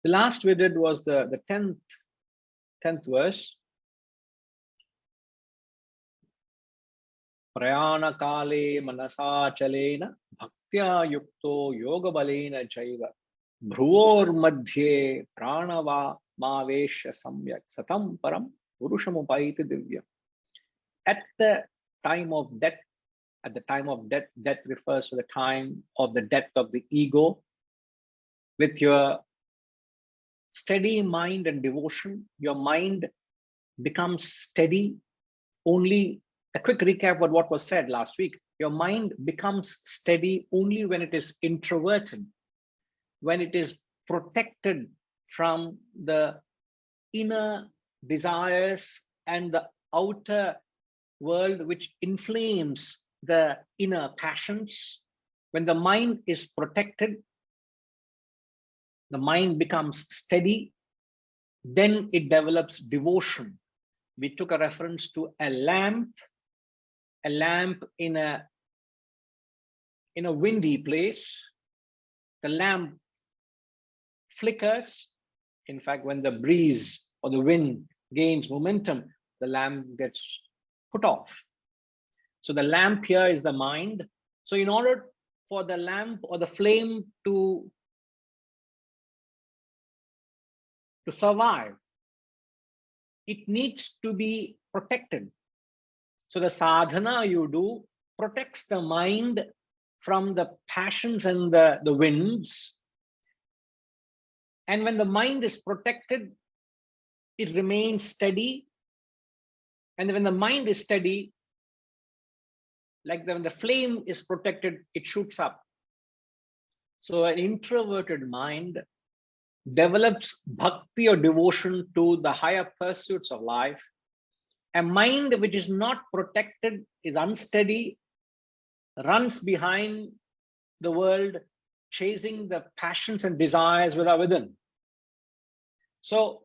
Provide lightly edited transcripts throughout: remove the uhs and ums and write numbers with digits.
The last we did was the 10th verse. Prayana kale manasa chalena bhaktya yukto yoga balena chaiva bhruvor madhye pranava mavesha samyak satam param purushamupaiti divya. At the time of death, death refers to the time of the death of the ego. With your steady mind and devotion, your mind becomes steady. Only a quick recap of what was said last week. Your mind becomes steady only when it is introverted, when it is protected from the inner desires and the outer world which inflames the inner passions. When the mind is protected, the mind becomes steady, then it develops devotion. We took a reference to a lamp in a windy place. The lamp flickers. In fact, when the breeze or the wind gains momentum, the lamp gets put off. So the lamp here is the mind. So in order for the lamp or the flame to survive, it needs to be protected. So the sadhana you do protects the mind from the passions and the winds. And when the mind is protected, it remains steady. And when the mind is steady, like when the flame is protected, it shoots up. So an introverted mind develops bhakti or devotion to the higher pursuits of life. A mind which is not protected, is unsteady, runs behind the world, chasing the passions and desires within. So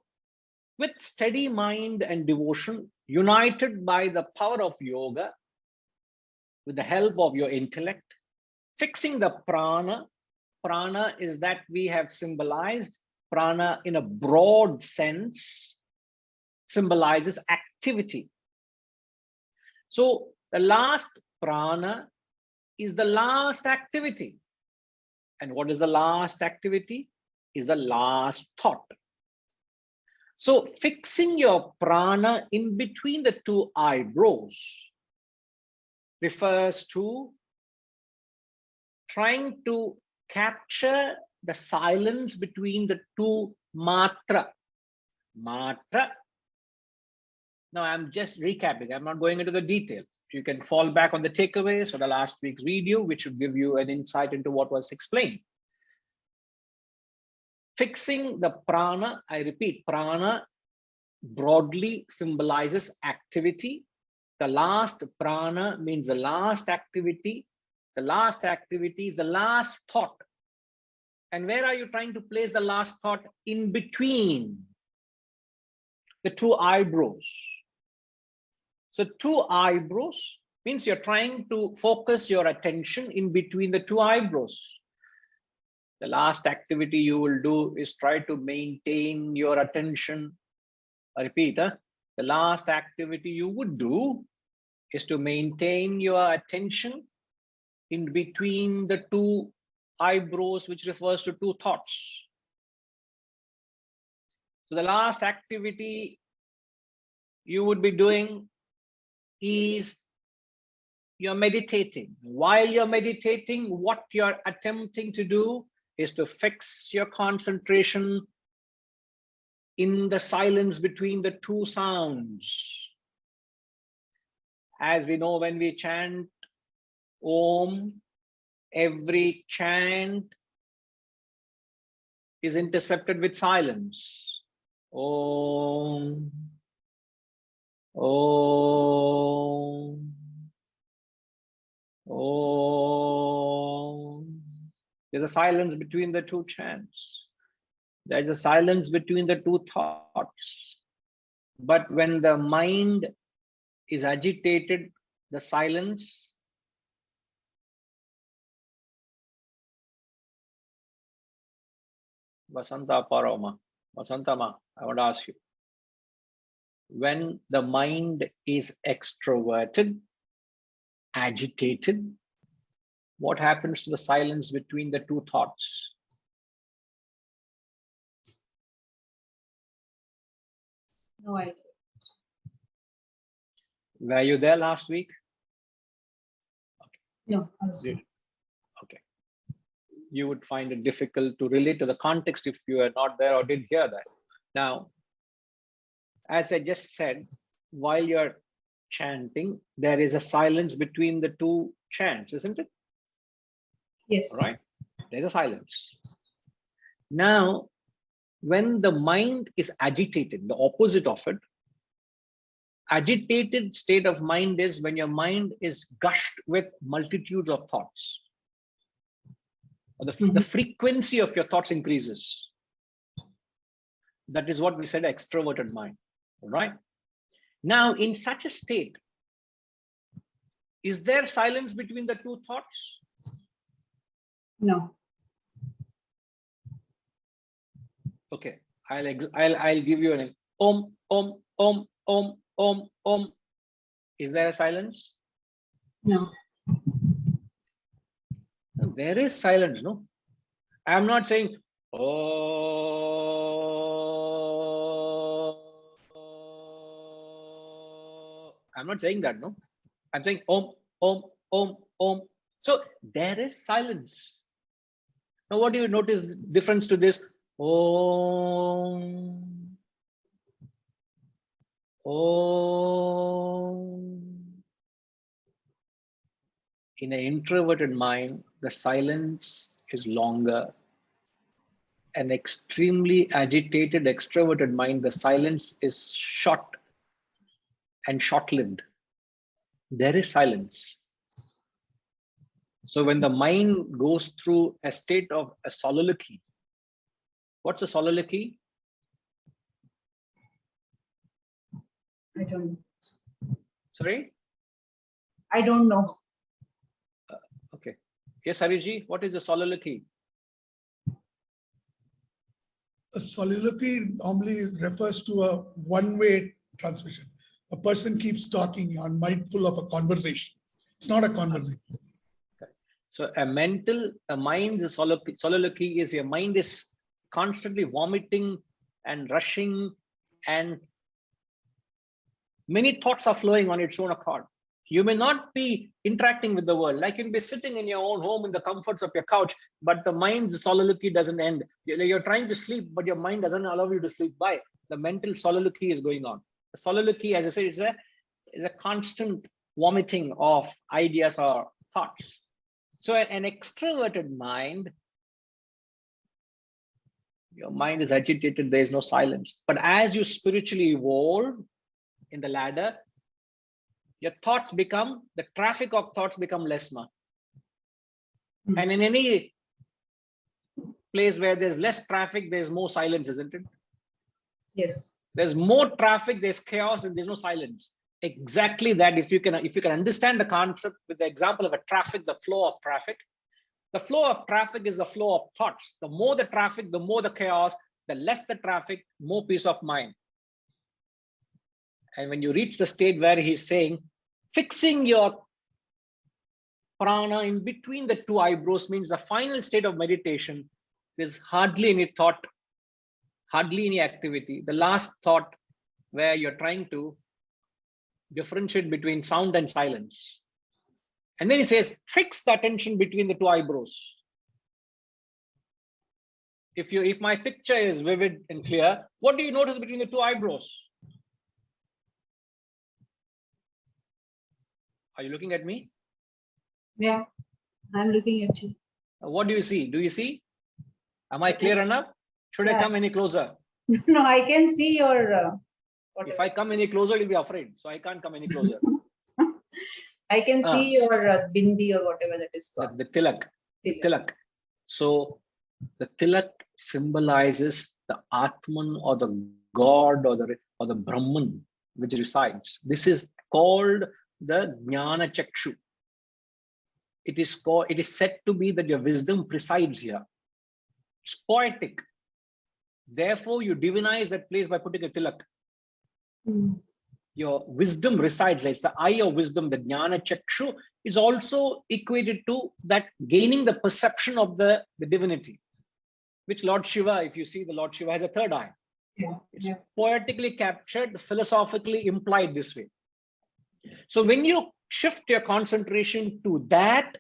with steady mind and devotion, united by the power of yoga, with the help of your intellect, fixing the prana. Prana is that we have symbolized. Prana in a broad sense symbolizes activity. So the last prana is the last activity. And what is the last activity? Is the last thought. So fixing your prana in between the two eyebrows refers to trying to capture the silence between the two matra. Matra. Now I'm just recapping. I'm not going into the detail. You can fall back on the takeaways for the last week's video, which should give you an insight into what was explained. Fixing the prana, I repeat, prana broadly symbolizes activity. The last prana means the last activity. The last activity is the last thought. And where are you trying to place the last thought? In between the two eyebrows. So two eyebrows means you're trying to focus your attention in between the two eyebrows. The last activity you will do is try to maintain your attention. I repeat, the last activity you would do is to maintain your attention in between the two eyebrows, which refers to two thoughts. So the last activity you would be doing is you're meditating. While you're meditating, what you're attempting to do is to fix your concentration in the silence between the two sounds. As we know, when we chant Om, every chant is intercepted with silence. Om, Om, Om. There's a silence between the two chants. There's a silence between the two thoughts. But when the mind is agitated, the silence Vasanta Paroma. Vasantama, I want to ask you. When the mind is extroverted, agitated, what happens to the silence between the two thoughts? No idea. Were you there last week? No, I was not. Okay. You would find it difficult to relate to the context if you are not there or didn't hear that. Now, as I just said, while you're chanting, there is a silence between the two chants, isn't it? Yes. All right. There's a silence. Now, when the mind is agitated, the opposite of it, agitated state of mind is when your mind is gushed with multitudes of thoughts. Or the frequency of your thoughts increases. That is what we said, extroverted mind. All right. Now, in such a state, is there silence between the two thoughts? No. Okay, I'll give you an om. Is there a silence? No. There is silence, no? I'm not saying oh. I'm not saying that, no. I'm saying om. So there is silence. Now, what do you notice the difference to this? Om. In an introverted mind, the silence is longer. An extremely agitated, extroverted mind, the silence is short and short-lived. There is silence. So when the mind goes through a state of a soliloquy, what's a soliloquy? I don't know. Sorry? I don't know. Okay. Yes, Hariji, what is a soliloquy? A soliloquy normally refers to a one-way transmission. A person keeps talking, you're mindful of a conversation. It's not a conversation. So a mind's soliloquy is your mind is constantly vomiting and rushing, and many thoughts are flowing on its own accord. You may not be interacting with the world, like you can be sitting in your own home in the comforts of your couch, but the mind's soliloquy doesn't end. You're trying to sleep, but your mind doesn't allow you to sleep. Why? The mental soliloquy is going on. The soliloquy, as I said, is a constant vomiting of ideas or thoughts. So an extroverted mind, your mind is agitated, there is no silence. But as you spiritually evolve in the ladder, your thoughts become, the traffic of thoughts become less. And in any place where there's less traffic, there's more silence, isn't it? Yes. There's more traffic, there's chaos, and there's no silence. Exactly that. If you can understand the concept with the example of a traffic, the flow of traffic. The flow of traffic is the flow of thoughts. The more the traffic, the more the chaos, the less the traffic, more peace of mind. And when you reach the state where he's saying, fixing your prana in between the two eyebrows means the final state of meditation. There's hardly any thought, hardly any activity. The last thought where you're trying to differentiate between sound and silence. And then he says, fix the attention between the two eyebrows. If my picture is vivid and clear, what do you notice between the two eyebrows? Are you looking at me? Yeah, I'm looking at you. What do you see? Do you see? Am I clear enough? Should I come any closer? No, I can see your. If I come any closer, you'll be afraid. So I can't come any closer. I can see your bindi or whatever that is called. The tilak. Tilak. So the tilak symbolizes the Atman or the God or the Brahman which resides. This is called the Jnana Chakshu. It is said to be that your wisdom presides here. It's poetic. Therefore, you divinize that place by putting a tilak. Mm. Your wisdom resides there. It's the eye of wisdom. The jnana chakshu is also equated to that gaining the perception of the divinity, which Lord Shiva, if you see, the Lord Shiva has a third eye. Yeah. It's Yeah. poetically captured, philosophically implied this way. So when you shift your concentration to that,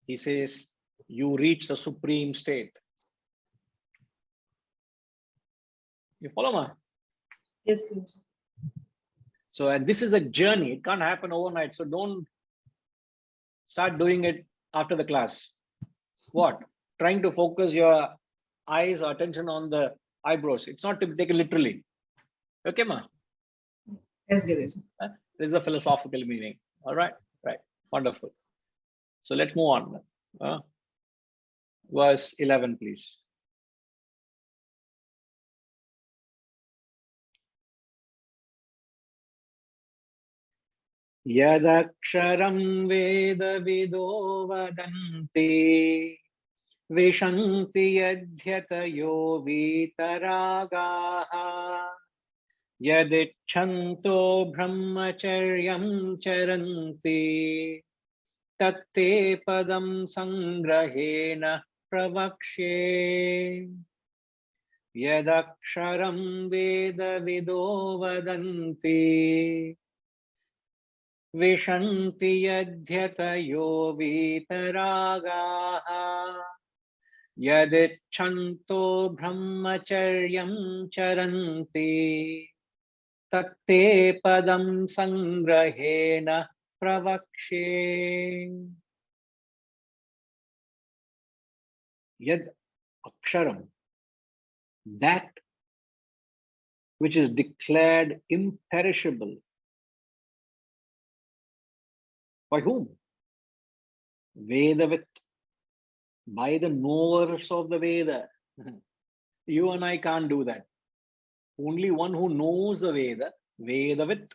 he says, you reach the supreme state. You follow me? Yes, Guruji. So, and this is a journey. It can't happen overnight. So don't start doing it after the class. What? Trying to focus your eyes or attention on the eyebrows. It's not to be taken literally. Okay, ma? Yes, Guruji. This is a philosophical meaning. All right. Right. Wonderful. So let's move on. Verse 11, please. Yadaksharam vedavido vadanti vishanti yadhyatayo vitaragaha yadichanto brahmacharyam charanti tatte padam sangrahena pravakshe. Yadaksharam vedavido vadanti vishanti yadhyatayo vitaragaha yadichanto brahmacharyam charanti tatte padam sangrahena pravakshe. Yad aksharam, that which is declared imperishable. By whom? Vedavit, by the knowers of the Veda. You and I can't do that. Only one who knows the Veda, Vedavit,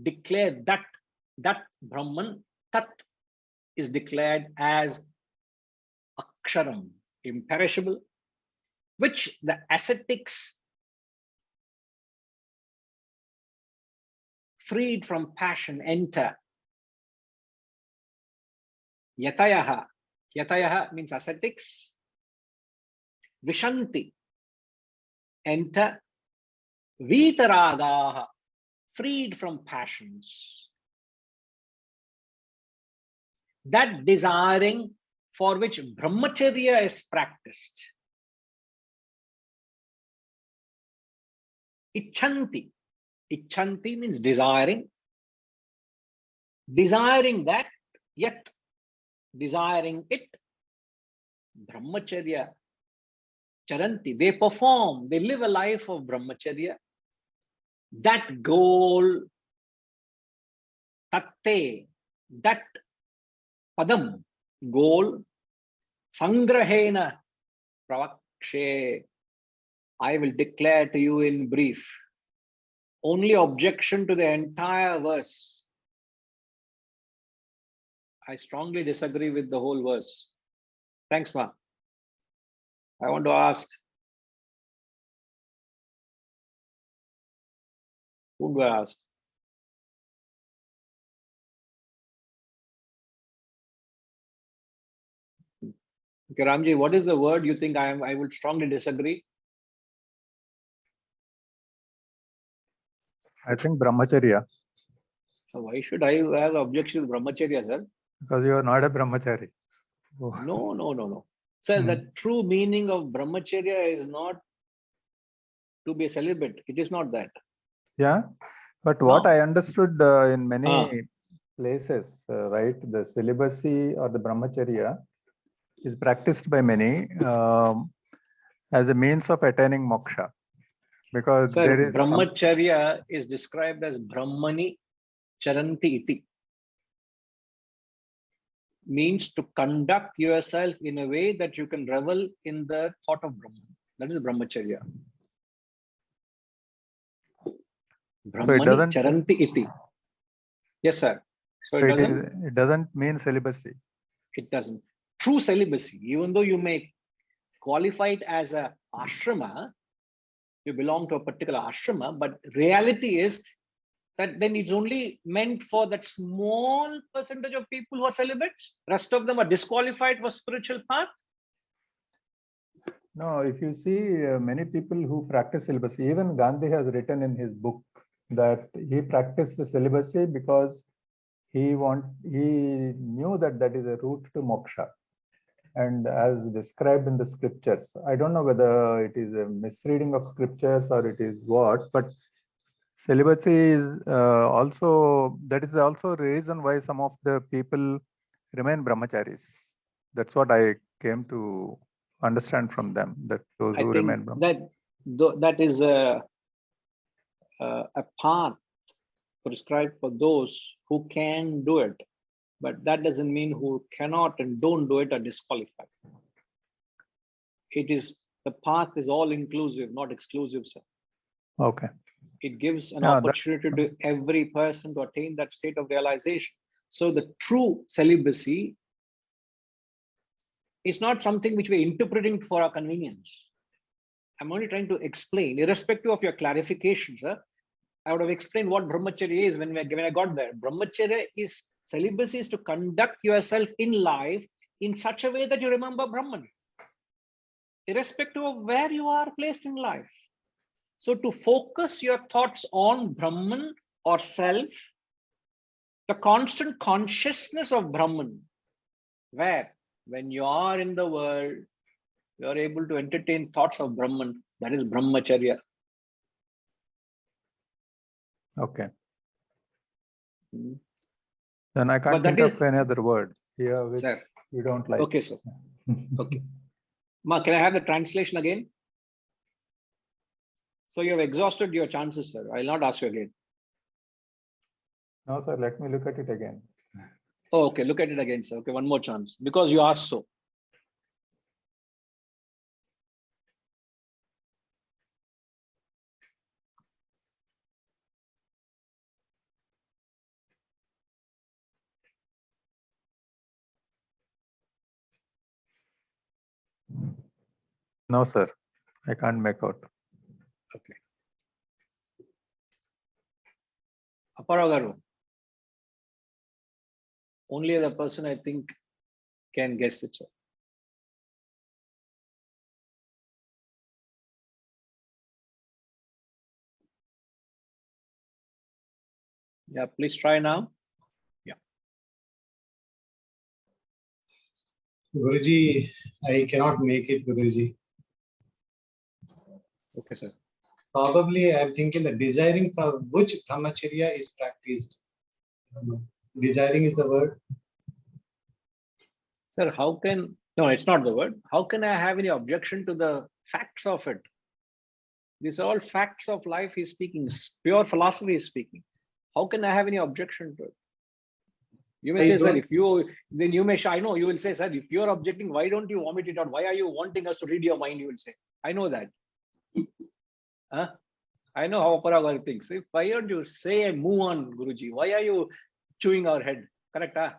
declared that Brahman, Tat, is declared as Aksharam, imperishable, which the ascetics freed from passion enter. Yatayaha. Yatayaha means ascetics. Vishanti, enter. Vitaragaha, freed from passions. That desiring for which brahmacharya is practiced. Ichanti. Ichanti means desiring. Desiring that, yet desiring it, brahmacharya, charanti, they perform, they live a life of brahmacharya. That goal, tatte, that padam, goal, sangrahena, pravakshe, I will declare to you in brief. Only objection to the entire verse. I strongly disagree with the whole verse. Thanks, Ma. I want to ask, who do I ask? Okay, Ramji, what is the word you think I would strongly disagree? I think brahmacharya. So why should I have objection to brahmacharya, sir? Because you are not a brahmachari. Oh. No. Sir, the true meaning of brahmacharya is not to be a celibate. It is not that. Yeah, but what I understood in many places, right, the celibacy or the brahmacharya is practiced by many as a means of attaining moksha. Because Sir, there is brahmacharya is described as brahmani charanti iti. Means to conduct yourself in a way that you can revel in the thought of Brahman. That is brahmacharya. Brahmani charanti iti. Yes, sir. So it doesn't mean celibacy. It doesn't. True celibacy, even though you may qualify it as a ashrama, you belong to a particular ashrama, but reality is that then it's only meant for that small percentage of people who are celibates. Rest of them are disqualified for spiritual path. No, if you see many people who practice celibacy, even Gandhi has written in his book that he practiced the celibacy because he knew that that is a route to moksha. And as described in the scriptures, I don't know whether it is a misreading of scriptures or it is what, but celibacy is that is also a reason why some of the people remain brahmacharis. That's what I came to understand from them, that those I who think remain brahmacharis. that is a path prescribed for those who can do it, but that doesn't mean who cannot and don't do it are disqualified. The path is all inclusive, not exclusive, sir. Okay. It gives an Yeah, opportunity to every person to attain that state of realization. So the true celibacy is not something which we're interpreting for our convenience. I'm only trying to explain, irrespective of your clarification, sir. I would have explained what brahmacharya is when I got there. Brahmacharya is celibacy is to conduct yourself in life in such a way that you remember Brahman, irrespective of where you are placed in life. So to focus your thoughts on Brahman or self, the constant consciousness of Brahman, where when you are in the world, you are able to entertain thoughts of Brahman, that is brahmacharya. Okay. Hmm. Then I can't But think of any other word here which Sir. you don't like. Okay, sir. Okay. Ma, can I have the translation again? So you have exhausted your chances, sir. I'll not ask you again. No, sir, let me look at it again. Oh, okay. Look at it again, sir. Okay, one more chance. Because you asked so. No, sir, I can't make out. Okay. Aparagaru. Only the person I think can guess it, sir. Yeah, please try now. Yeah. Guruji, I cannot make it, Guruji. Okay, sir. Probably I'm thinking that desiring from which brahmacharya is practiced. Desiring is the word. Sir, how can, no, it's not the word. How can I have any objection to the facts of it? These are all facts of life he's speaking, pure philosophy he's speaking. How can I have any objection to it? You may say, sir, if you, then you may, I know you will say, sir, if you're objecting, why don't you vomit it out? Why are you wanting us to read your mind? You will say, I know that. Huh? I know how Aparagari thinks. Why don't you say and move on, Guruji? Why are you chewing our head? Correct, huh?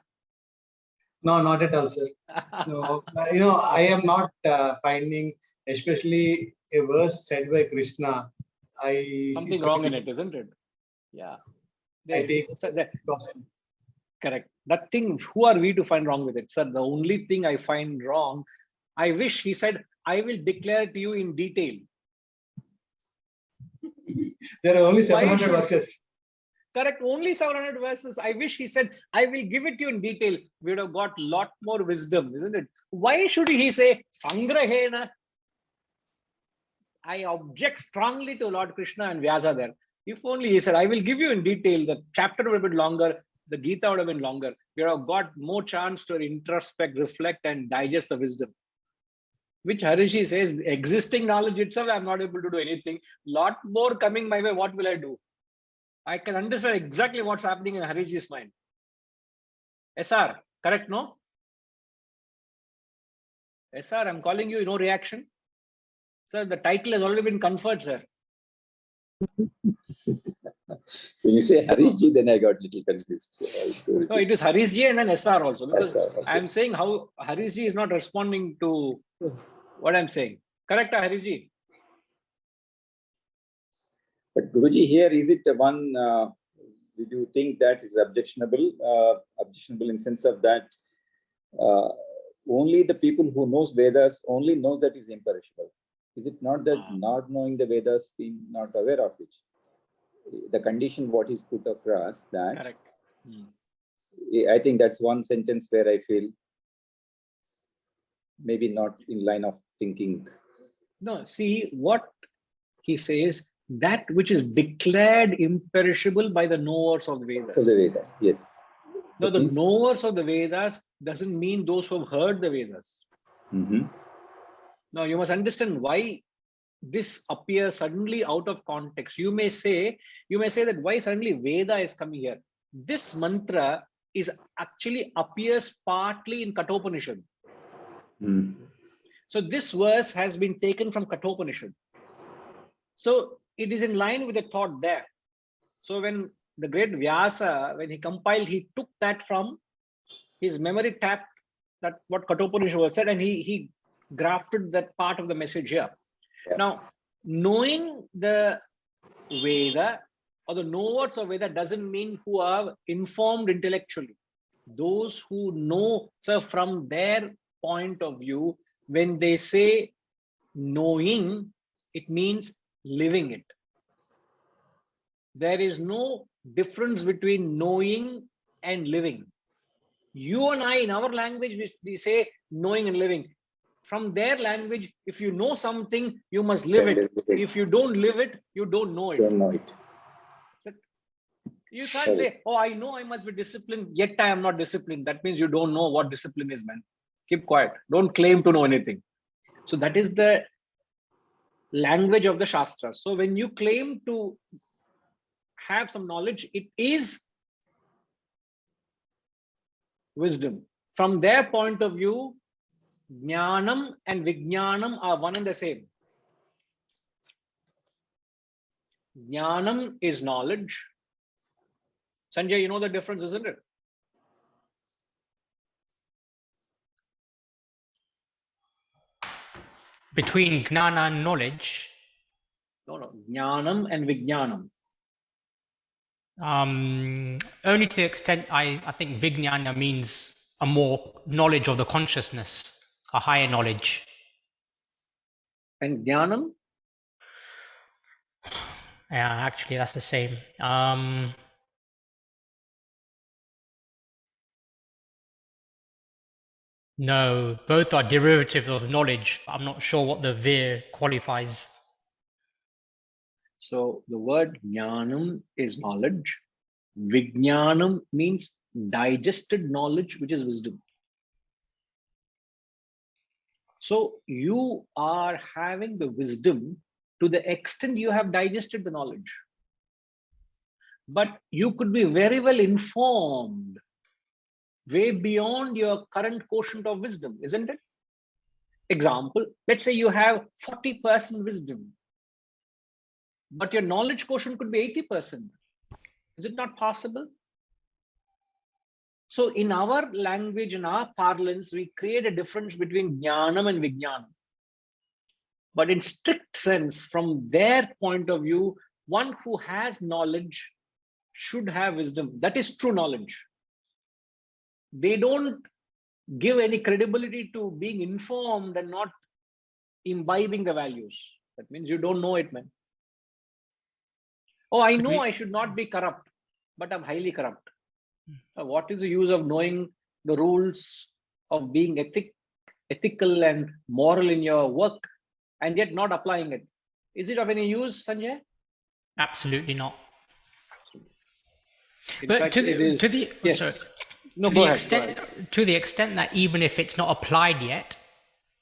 No, not at all, sir. No, I am not finding, especially a verse said by Krishna. Something wrong in it, isn't it? Yeah. I take correct. That thing, who are we to find wrong with it? Sir, the only thing I find wrong, I wish he said, I will declare it to you in detail. There are only 700 verses. Correct, only 700 verses. I wish he said, I will give it to you in detail. We would have got a lot more wisdom, isn't it? Why should he say, Sangrahena? I object strongly to Lord Krishna and Vyasa there. If only he said, I will give you in detail, the chapter would have been longer, the Gita would have been longer. We would have got more chance to introspect, reflect, and digest the wisdom. Which Harishi says, existing knowledge itself, I'm not able to do anything. Lot more coming my way, what will I do? I can understand exactly what's happening in Harishi's mind. SR, correct, no? SR, I'm calling you, no reaction. Sir, the title has already been conferred, sir. When you say Harishji, then I got a little confused. No, it is Harishji and then SR also, because SR also. I'm saying how Harishji is not responding to what I'm saying. Correct, Hariji? But Guruji, here is it one? Do you think that is objectionable? Objectionable in sense of that only the people who knows Vedas only know that is imperishable. Is it not that not knowing the Vedas, being not aware of it? The condition what is put across that. Correct. I think that's one sentence where I feel maybe not in line of thinking. No, see what he says, that which is declared imperishable by the knowers of the Vedas. So the Vedas, yes. No, the knowers of the Vedas doesn't mean those who have heard the Vedas. Now you must understand why this appears suddenly out of context. You may say that why suddenly Veda is coming here. This mantra is actually appears partly in Kathopanishad. So this verse has been taken from Kathopanishad. So it is in line with the thought there. So when the great Vyasa, when he compiled, he took that from his memory, tapped that what Kathopanishad was said, and he grafted that part of the message here. Yeah. Now, knowing the Veda or the knowers of Veda doesn't mean who are informed intellectually. Those who know, sir, from their point of view, when they say knowing, it means living it. There is no difference between knowing and living. You and I, in our language, we say knowing and living. From their language, if you know something, you must live it. If you don't live it, you don't know it. Don't know it. You can't say, oh, I know I must be disciplined, yet I am not disciplined. That means you don't know what discipline is, man. Keep quiet. Don't claim to know anything. So that is the language of the Shastra. So when you claim to have some knowledge, it is wisdom. From their point of view, Jnanam and Vijnanam are one and the same. Jnanam is knowledge. Sanjay, you know the difference, isn't it? Between Gnana and knowledge? No. Jnanam and Vijnanam. Only to the extent I think Vijnana means a more knowledge of the consciousness, a higher knowledge. And Jnanam? Yeah, actually that's the same. No, both are derivatives of knowledge. I'm not sure what the Vir qualifies. So the word Jnanam is knowledge. Vijnanam means digested knowledge, which is wisdom. So you are having the wisdom to the extent you have digested the knowledge. But you could be very well informed, way beyond your current quotient of wisdom, isn't it? Example, let's say you have 40% wisdom, but your knowledge quotient could be 80%. Is it not possible? So in our language, in our parlance, we create a difference between Jnanam and Vijnanam. But in strict sense, from their point of view, one who has knowledge should have wisdom. That is true knowledge. They don't give any credibility to being informed and not imbibing the values. That means you don't know it, man. Oh, I know I should not be corrupt, but I'm highly corrupt. What is the use of knowing the rules of being ethical and moral in your work and yet not applying it? Is it of any use, Sanjay? Absolutely not. In But fact, to the extent that even if it's not applied yet,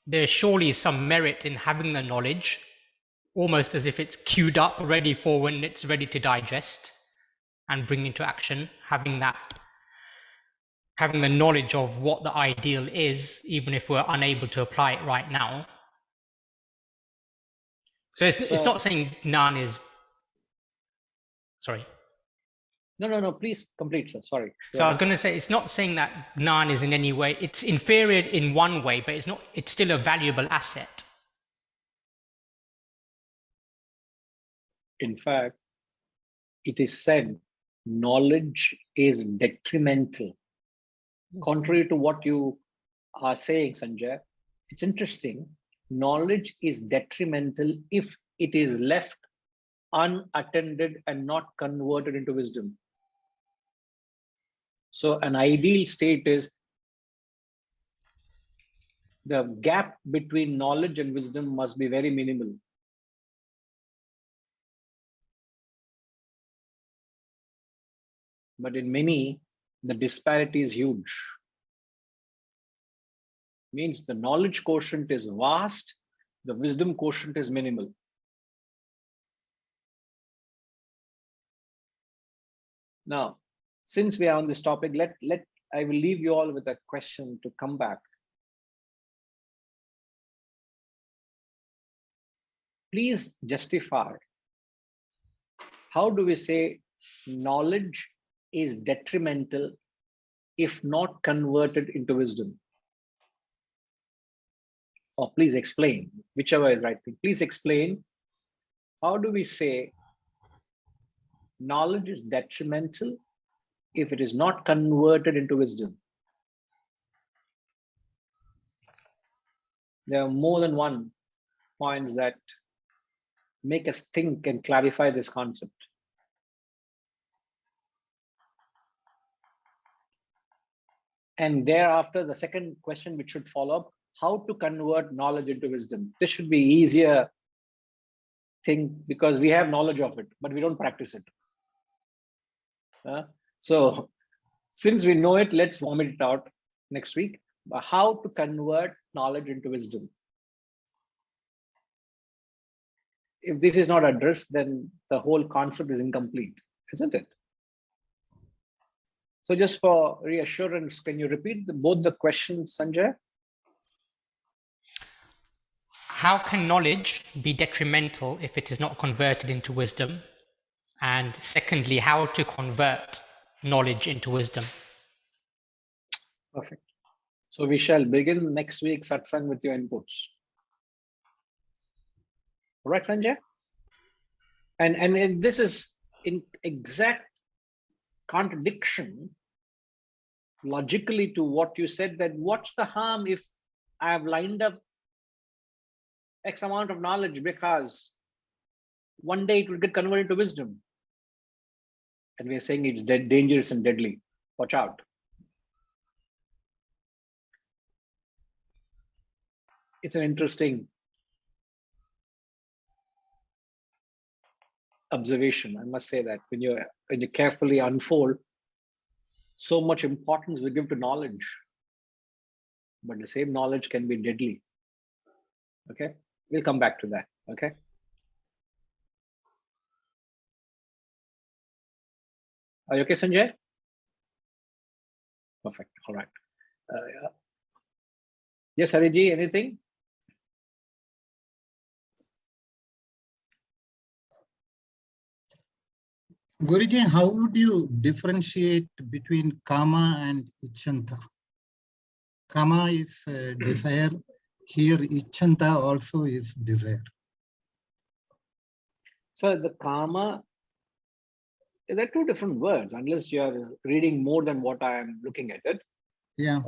there surely is some merit in having the knowledge, almost as if it's queued up, ready for when it's ready to digest and bring into action, having the knowledge of what the ideal is, even if we're unable to apply it right now. So it's not saying Gnan is, sorry. No. Please complete, sir. Sorry. So I was going to say, it's not saying that Gnan is in any way, it's inferior in one way, but it's not, it's still a valuable asset. In fact, it is said knowledge is detrimental. Contrary to what you are saying, Sanjay, it's interesting. Knowledge is detrimental if it is left unattended and not converted into wisdom. So an ideal state is the gap between knowledge and wisdom must be very minimal. But in many, the disparity is huge. Means the knowledge quotient is vast, the wisdom quotient is minimal. Now, since we are on this topic, I will leave you all with a question to come back. Please justify. How do we say knowledge is detrimental if not converted into wisdom? Or please explain, whichever is right thing. Please explain, how do we say knowledge is detrimental if it is not converted into wisdom? There are more than one points that make us think and clarify this concept. And thereafter, the second question which should follow up, how to convert knowledge into wisdom. This should be easier thing because we have knowledge of it, but we don't practice it. So since we know it, let's vomit it out next week. But how to convert knowledge into wisdom. If this is not addressed, then the whole concept is incomplete, isn't it? So just for reassurance, can you repeat both the questions, Sanjay? How can knowledge be detrimental if it is not converted into wisdom? And secondly, how to convert knowledge into wisdom? Perfect. So we shall begin next week satsang with your inputs. All right, Sanjay? And this is in exact contradiction logically to what you said, that what's the harm if I have lined up X amount of knowledge because one day it will get converted to wisdom. And we are saying it's dangerous and deadly. Watch out. It's an interesting observation. I must say that when you carefully unfold, so much importance we give to knowledge, but the same knowledge can be deadly. Okay, we'll come back to that. Okay. Are you okay, Sanjay? Perfect. All right. Yes, Hariji, anything? Guruji, how would you differentiate between kama and ichanta? Kama is desire. Here, ichanta also is desire. So the kama, there are two different words, unless you are reading more than what I am looking at it. Yeah.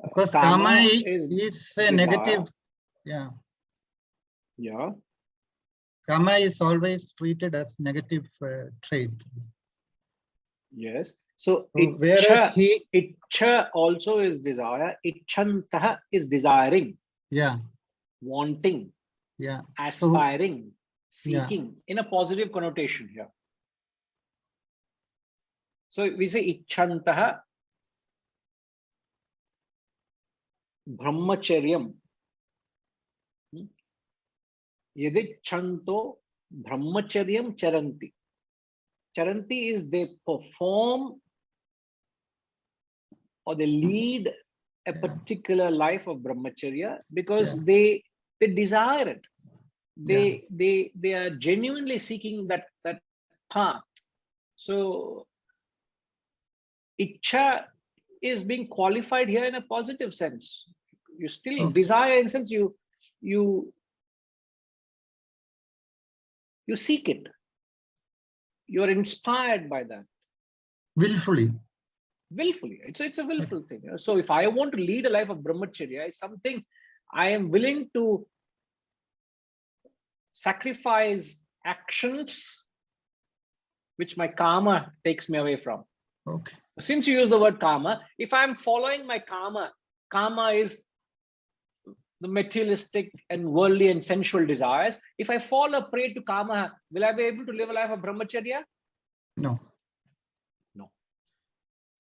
Because kama is a negative. Yeah. Yeah. Kama is always treated as negative trait. Yes. So whereas itcha also is desire. Ichantah is desiring. Yeah. Wanting. Yeah. Aspiring. Seeking, in a positive connotation here. So we say ichantah brahmacharyam. Yadichanto brahmacharyam charanti. Charanti is they perform or they lead a particular life of brahmacharya because they desire it. They are genuinely seeking that path. So Ichcha is being qualified here in a positive sense. You still Okay. desire, in sense you seek it. You're inspired by that. Willfully. Willfully. It's a willful thing. So if I want to lead a life of brahmacharya, it's something I am willing to sacrifice actions which my karma takes me away from. Okay. Since you use the word karma, if I'm following my karma, karma is the materialistic and worldly and sensual desires. If I fall a prey to karma, will I be able to live a life of brahmacharya? No, No.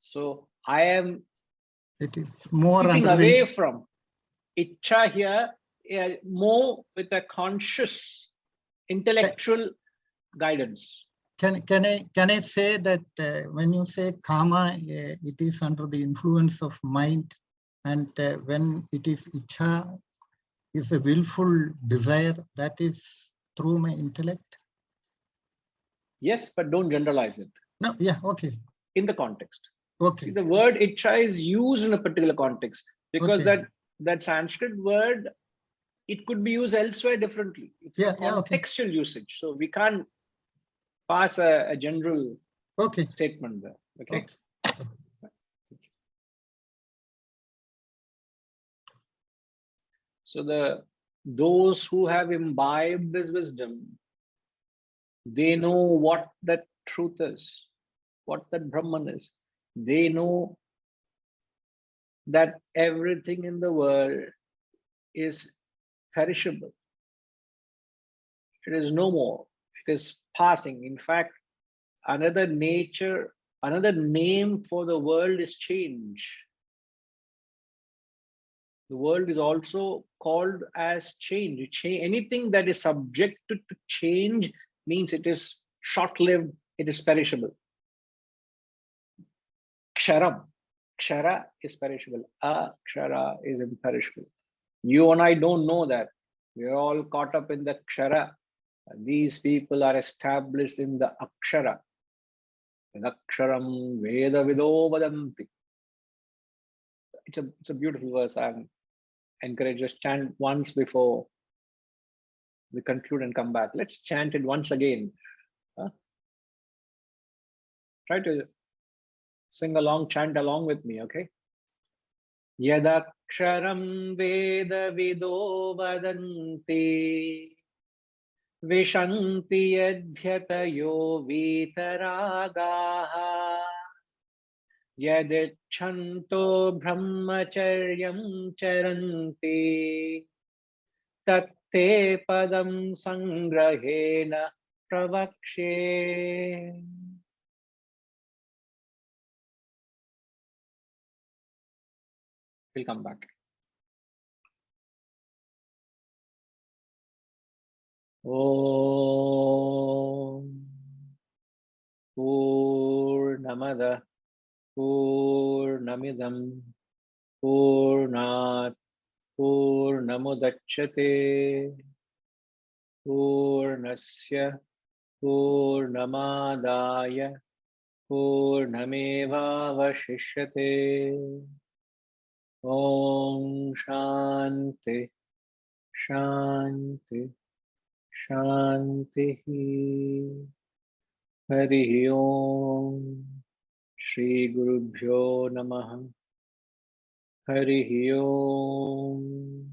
So I am it is more keeping under away the, from Ichcha here, more with a conscious intellectual guidance. can I say that when you say karma, it is under the influence of mind, and when it is ichcha, is a willful desire, that is through my intellect? Yes, but don't generalize it. No, yeah, okay. In the context. Okay. See, the word Ichcha is used in a particular context because Okay. that Sanskrit word, it could be used elsewhere differently. It's a okay. contextual usage. So we can't pass a general Okay. statement there. Okay. So those who have imbibed this wisdom, they know what that truth is, what that Brahman is. They know that everything in the world is perishable. It is no more. It is passing. In fact, another nature, another name for the world is change. The world is also called as change. Anything that is subjected to change means it is short-lived, it is perishable. Ksharam. Kshara is perishable. Akshara is imperishable. You and I don't know that. We're all caught up in the Kshara. These people are established in the Akshara. Aksharam Veda Vido Vadanti. It's a beautiful verse. I'm encouraged, just chant once before we conclude and come back. Let's chant it once again. Try to sing along, chant along with me, okay? Yadaksharam Veda Vido Vadanti Vishanti Yadhyatayo Vitaragaha Yadichanto Brahmacharyam Charanti Tatte Padam Sangrahena Pravakshe. We'll come back. Om Purnamada Purnamidam Purnat Purnamudachyate Purnasya Purnamadaya Purnamevavashishyate. Om Shanti Shanti Shanti. Hari Om. Shri Gurubhyo Namaha. Hari Om.